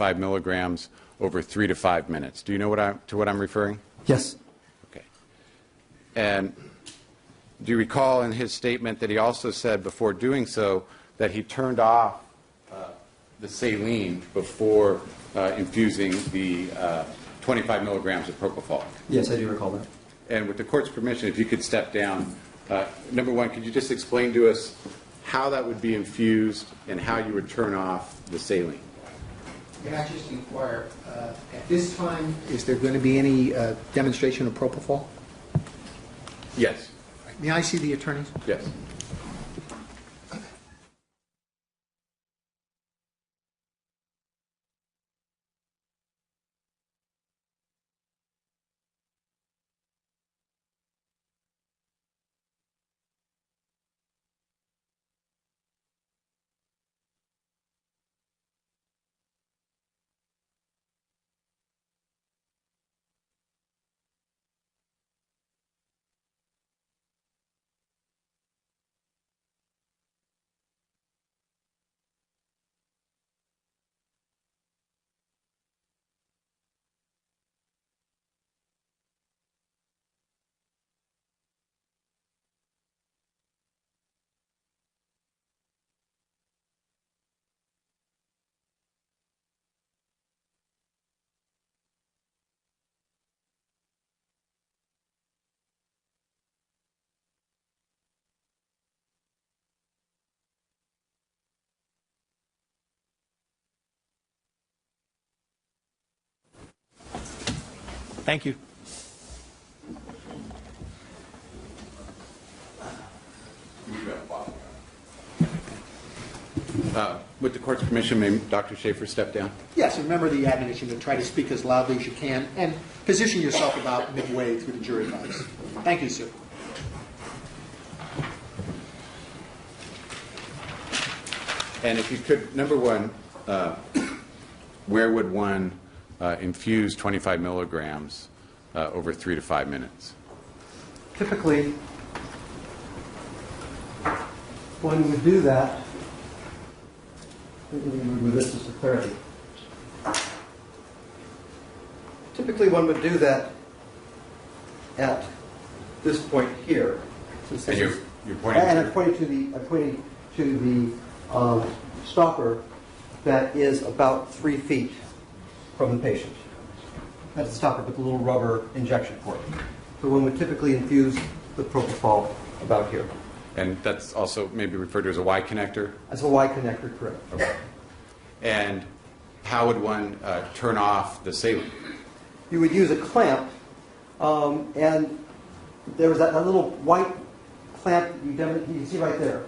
25 milligrams over 3 to 5 minutes. Do you know what I'm referring? Yes. Okay. And do you recall in his statement that he also said before doing so that he turned off the saline before infusing the 25 milligrams of propofol? Yes, I do recall that. And with the court's permission, if you could step down, number one, could you just explain to us how that would be infused and how you would turn off the saline? Can I just inquire, at this time, is there going to be any demonstration of propofol? Yes. May I see the attorneys? Yes. Thank you. With the court's permission, may Dr. Shafer step down? Yes, and remember the admonition to try to speak as loudly as you can and position yourself about midway through the jury box. Thank you, sir. And if you could, number one, where would one infuse 25 milligrams over 3 to 5 minutes? Typically, one would do that. Let me remove this just for clarity. Typically, one would do that at this point here. And you're pointing and I'm pointing to the stopper that is about 3 feet from the patient. That's the stopper with the little rubber injection port. So one would typically infuse the propofol about here. And that's also maybe referred to as a Y connector? That's a Y connector, correct. Okay. And how would one turn off the saline? You would use a clamp, and there was that little white clamp you can see right there.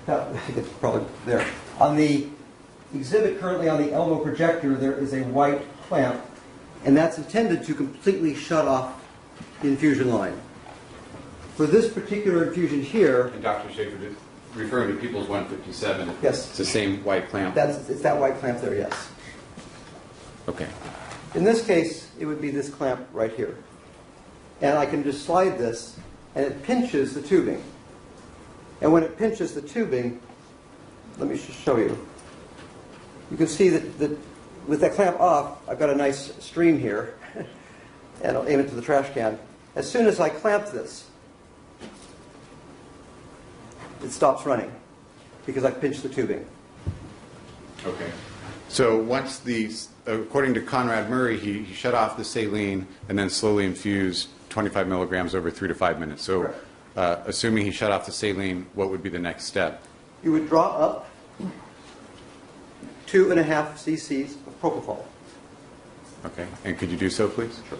I think it's probably there. On the exhibit currently on the Elmo projector, there is a white clamp, and that's intended to completely shut off the infusion line. For this particular infusion here, And Dr. Shafer, referring to People's 157, yes, it's the same white clamp? it's that white clamp there, yes. Okay. In this case, it would be this clamp right here. And I can just slide this, and it pinches the tubing. And when it pinches the tubing, let me just show you. You can see that with that clamp off, I've got a nice stream here. And I'll aim it to the trash can. As soon as I clamp this, it stops running because I've pinched the tubing. Okay. So once according to Conrad Murray, he shut off the saline and then slowly infused 25 milligrams over 3 to 5 minutes. So assuming he shut off the saline, what would be the next step? You would draw up 2.5 cc's of propofol. Okay. And could you do so, please? Sure.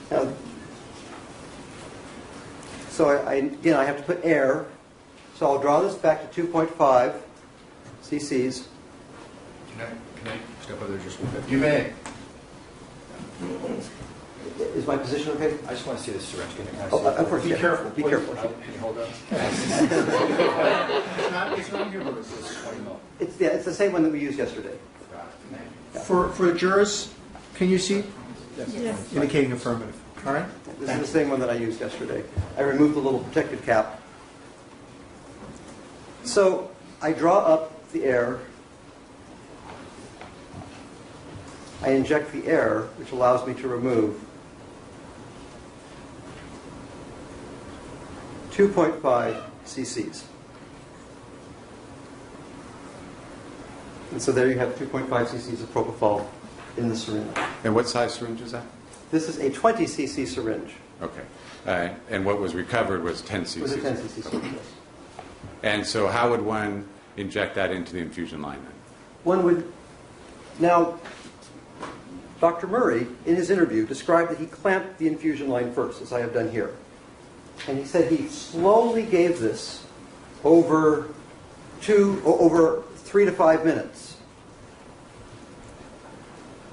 Now, so again, I have to put air. So I'll draw this back to 2.5 cc's. Can I step over there just a little bit? You may. Is my position okay? I just want to see this syringe. Can I Oh, see it? of course, Be yeah. careful. Be careful. Can you hold on? It's not humorous. It's the same one that we used yesterday. For the jurors, can you see? Yes. Indicating affirmative. All right? This is the same one that I used yesterday. I removed the little protective cap. So I draw up the air, I inject the air, which allows me to remove 2.5 cc's. And so there you have 2.5 cc's of propofol in the syringe. And what size syringe is that? This is a 20 cc syringe. Okay. And what was recovered was 10 cc's? It was a 10 cc syringe, yes. And so how would one inject that into the infusion line then? One would, now, Dr. Murray, in his interview, described that he clamped the infusion line first, as I have done here. And he said he slowly gave this over 3 to 5 minutes.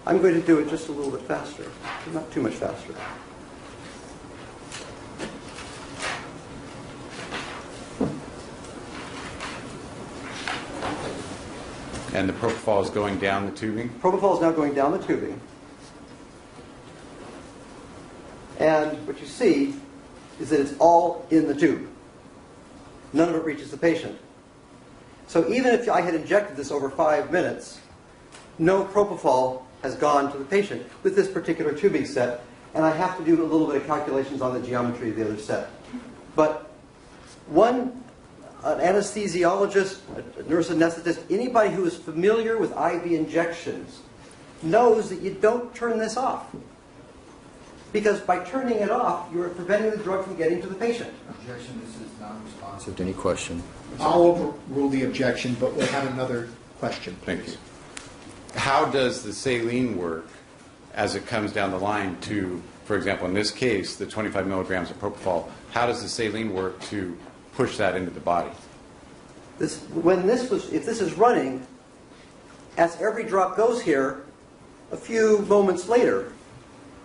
I'm going to do it just a little bit faster, not too much faster. And the propofol is going down the tubing? Propofol is now going down the tubing. And what you see is that it's all in the tube. None of it reaches the patient. So even if I had injected this over 5 minutes, no propofol has gone to the patient with this particular tubing set, and I have to do a little bit of calculations on the geometry of the other set. But an anesthesiologist, a nurse anesthetist, anybody who is familiar with IV injections knows that you don't turn this off. Because by turning it off, you're preventing the drug from getting to the patient. Objection, this is non-responsive to any question. I'll overrule the objection, but we'll have another question. Thank you. How does the saline work as it comes down the line to, for example, in this case, the 25 milligrams of propofol, how does the saline work to push that into the body? If this is running, as every drop goes here, a few moments later,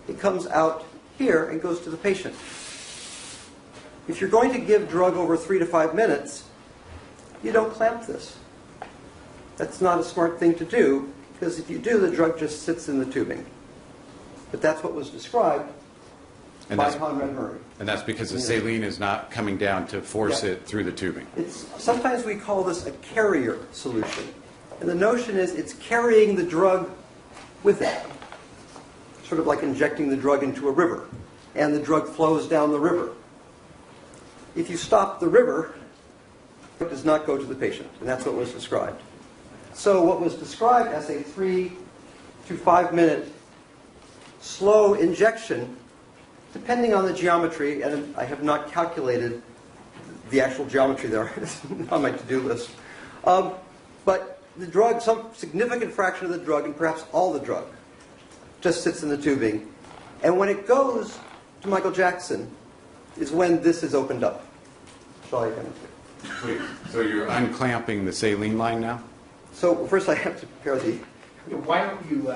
it comes out here and goes to the patient. If you're going to give drug over 3 to 5 minutes, you don't clamp this. That's not a smart thing to do, because if you do, the drug just sits in the tubing. But that's what was described by Conrad Murray. And that's because the saline is not coming down to force it through the tubing. Sometimes we call this a carrier solution. And the notion is it's carrying the drug with it. Sort of like injecting the drug into a river. And the drug flows down the river. If you stop the river, it does not go to the patient. And that's what was described. So what was described as a 3 to 5 minute slow injection, depending on the geometry, and I have not calculated the actual geometry there on my to-do list, but the drug, some significant fraction of the drug, and perhaps all the drug, just sits in the tubing. And when it goes to Michael Jackson is when this is opened up. Shall I demonstrate? Please. So you're unclamping the saline line now? So first I have to prepare the... Why don't you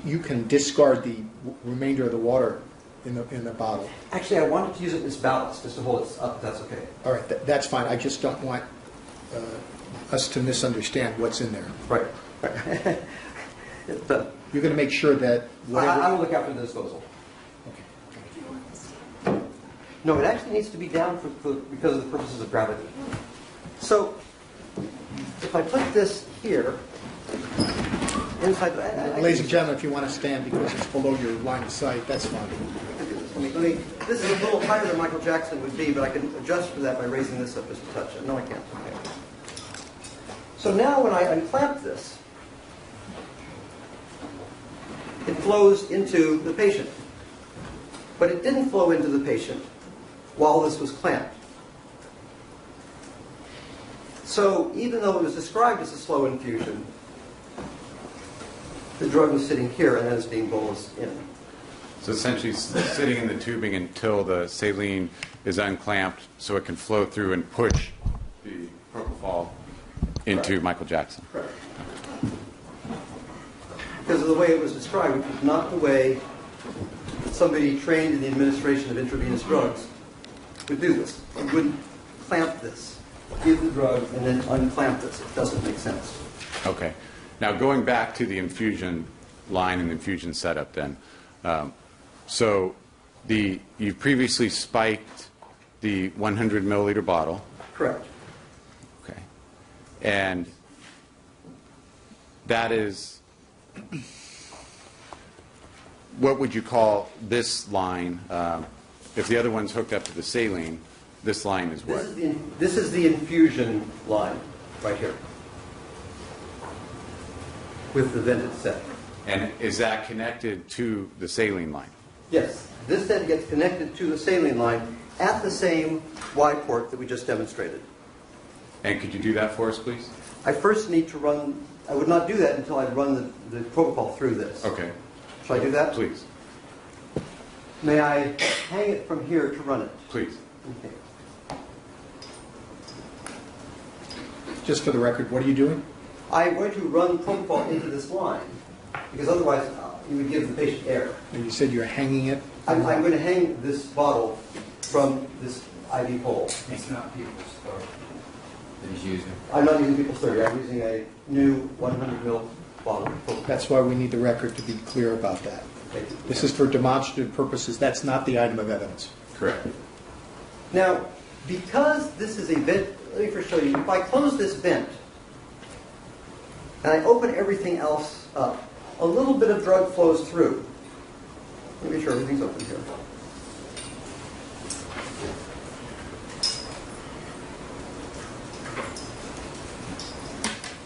you can discard the remainder of the water in the bottle. Actually, I wanted to use it as ballast, just to hold it up, if that's okay. All right, that's fine. I just don't want us to misunderstand what's in there. Right. You're going to make sure that whatever... I will look after the disposal. Okay. No, it actually needs to be down because of the purposes of gravity. So, if I put this here, inside... Ladies and gentlemen, if you want to stand because it's below your line of sight, that's fine. This is a little higher than Michael Jackson would be, but I can adjust for that by raising this up just a touch. No, I can't. Okay. So now when I unclamp this, it flows into the patient. But it didn't flow into the patient while this was clamped. So even though it was described as a slow infusion, the drug was sitting here and then it's being bolused in. So essentially sitting in the tubing until the saline is unclamped so it can flow through and push the propofol into Michael Jackson. Correct. Because of the way it was described, which was not the way somebody trained in the administration of intravenous drugs would do this. You wouldn't clamp this, give the drug, and then unclamp this. It doesn't make sense. Okay. Now going back to the infusion line and the infusion setup then. So you previously spiked the 100 milliliter bottle. Correct. Okay. And that is what would you call this line? If the other one's hooked up to the saline, this line is what? This is the infusion line right here with the vented set. And is that connected to the saline line? Yes, this then gets connected to the saline line at the same Y port that we just demonstrated. And could you do that for us, please? I first need to run, I would not do that until I run the protocol through this. Okay, Shall I do that? please, May I hang it from here to run it? please. Okay. Just for the record, what are you doing? I'm going to run protocol into this line, because otherwise you would give the patient air. You said you're hanging it. I'm going to hang this bottle from this IV pole. It's not people's thought that he's using. I'm not using people's 30. I'm using a new 100 ml bottle. That's why we need the record to be clear about that. Thank you. This is for demonstrative purposes. That's not the item of evidence. Correct. Now, because this is a vent, let me first show you. If I close this vent and I open everything else up, a little bit of drug flows through. Let me make sure everything's open here.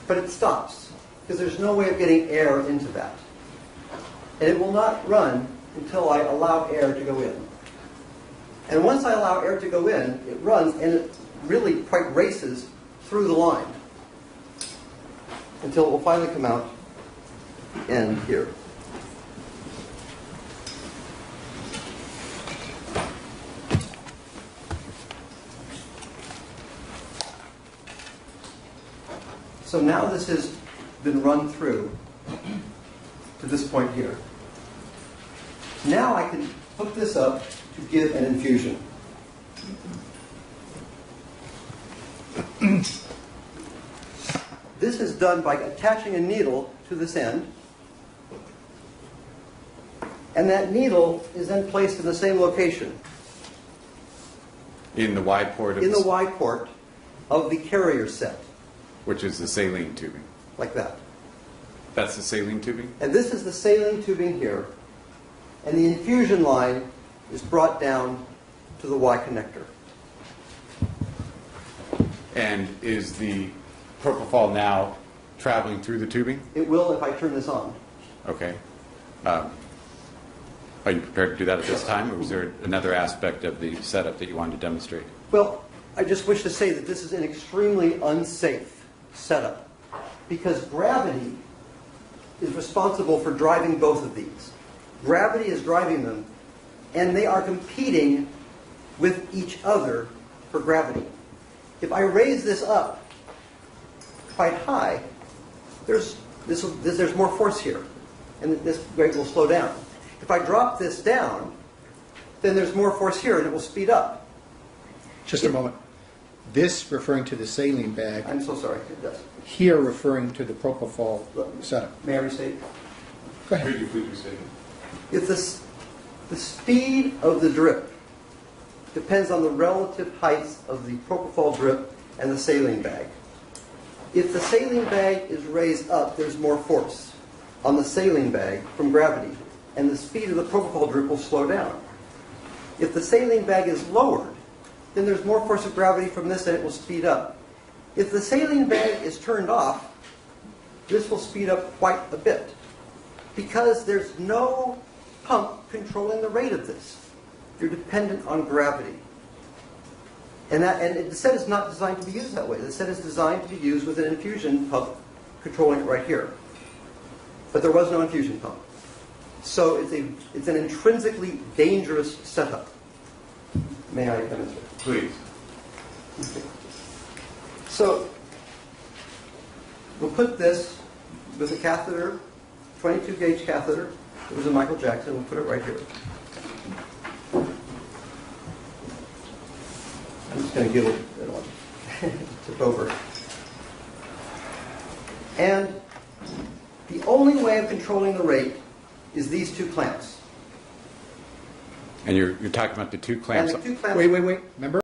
But it stops because there's no way of getting air into that. And it will not run until I allow air to go in. And once I allow air to go in, it runs and it really quite races through the line until it will finally come out and here. So now this has been run through to this point here. Now I can hook this up to give an infusion. This is done by attaching a needle to this end, and that needle is then placed in the same location, In the Y port of in the Y port of the carrier set, which is the saline tubing. like that. That's the saline tubing? And this is the saline tubing here, and the infusion line is brought down to the Y connector. And is the propofol now traveling through the tubing? It will if I turn this on. Okay. Are you prepared to do that at this time, or was there another aspect of the setup that you wanted to demonstrate? Well, I just wish to say that this is an extremely unsafe setup because gravity is responsible for driving both of these. Gravity is driving them, and they are competing with each other for gravity. If I raise this up quite high, there's more force here, and this rate will slow down. If I drop this down, then there's more force here, and it will speed up. Just a moment. This referring to the saline bag, I'm so sorry. It does. here referring to the propofol setup. May I restate? Go ahead. Could you please restate? If the speed of the drip depends on the relative heights of the propofol drip and the saline bag. If the saline bag is raised up, there's more force on the saline bag from gravity, and the speed of the propofol drip will slow down. If the saline bag is lowered, then there's more force of gravity from this and it will speed up. If the saline bag is turned off, this will speed up quite a bit because there's no pump controlling the rate of this. You're dependent on gravity. And the set is not designed to be used that way. The set is designed to be used with an infusion pump controlling it right here. But there was no infusion pump. So it's an intrinsically dangerous setup. May I demonstrate? Please. Okay. So we'll put this with a catheter, 22 gauge catheter. It was a Michael Jackson. We'll put it right here. I'm just going to give it tip over. And the only way of controlling the rate is these two clamps. And you're talking about the two clamps? And the two clamps Wait. Remember?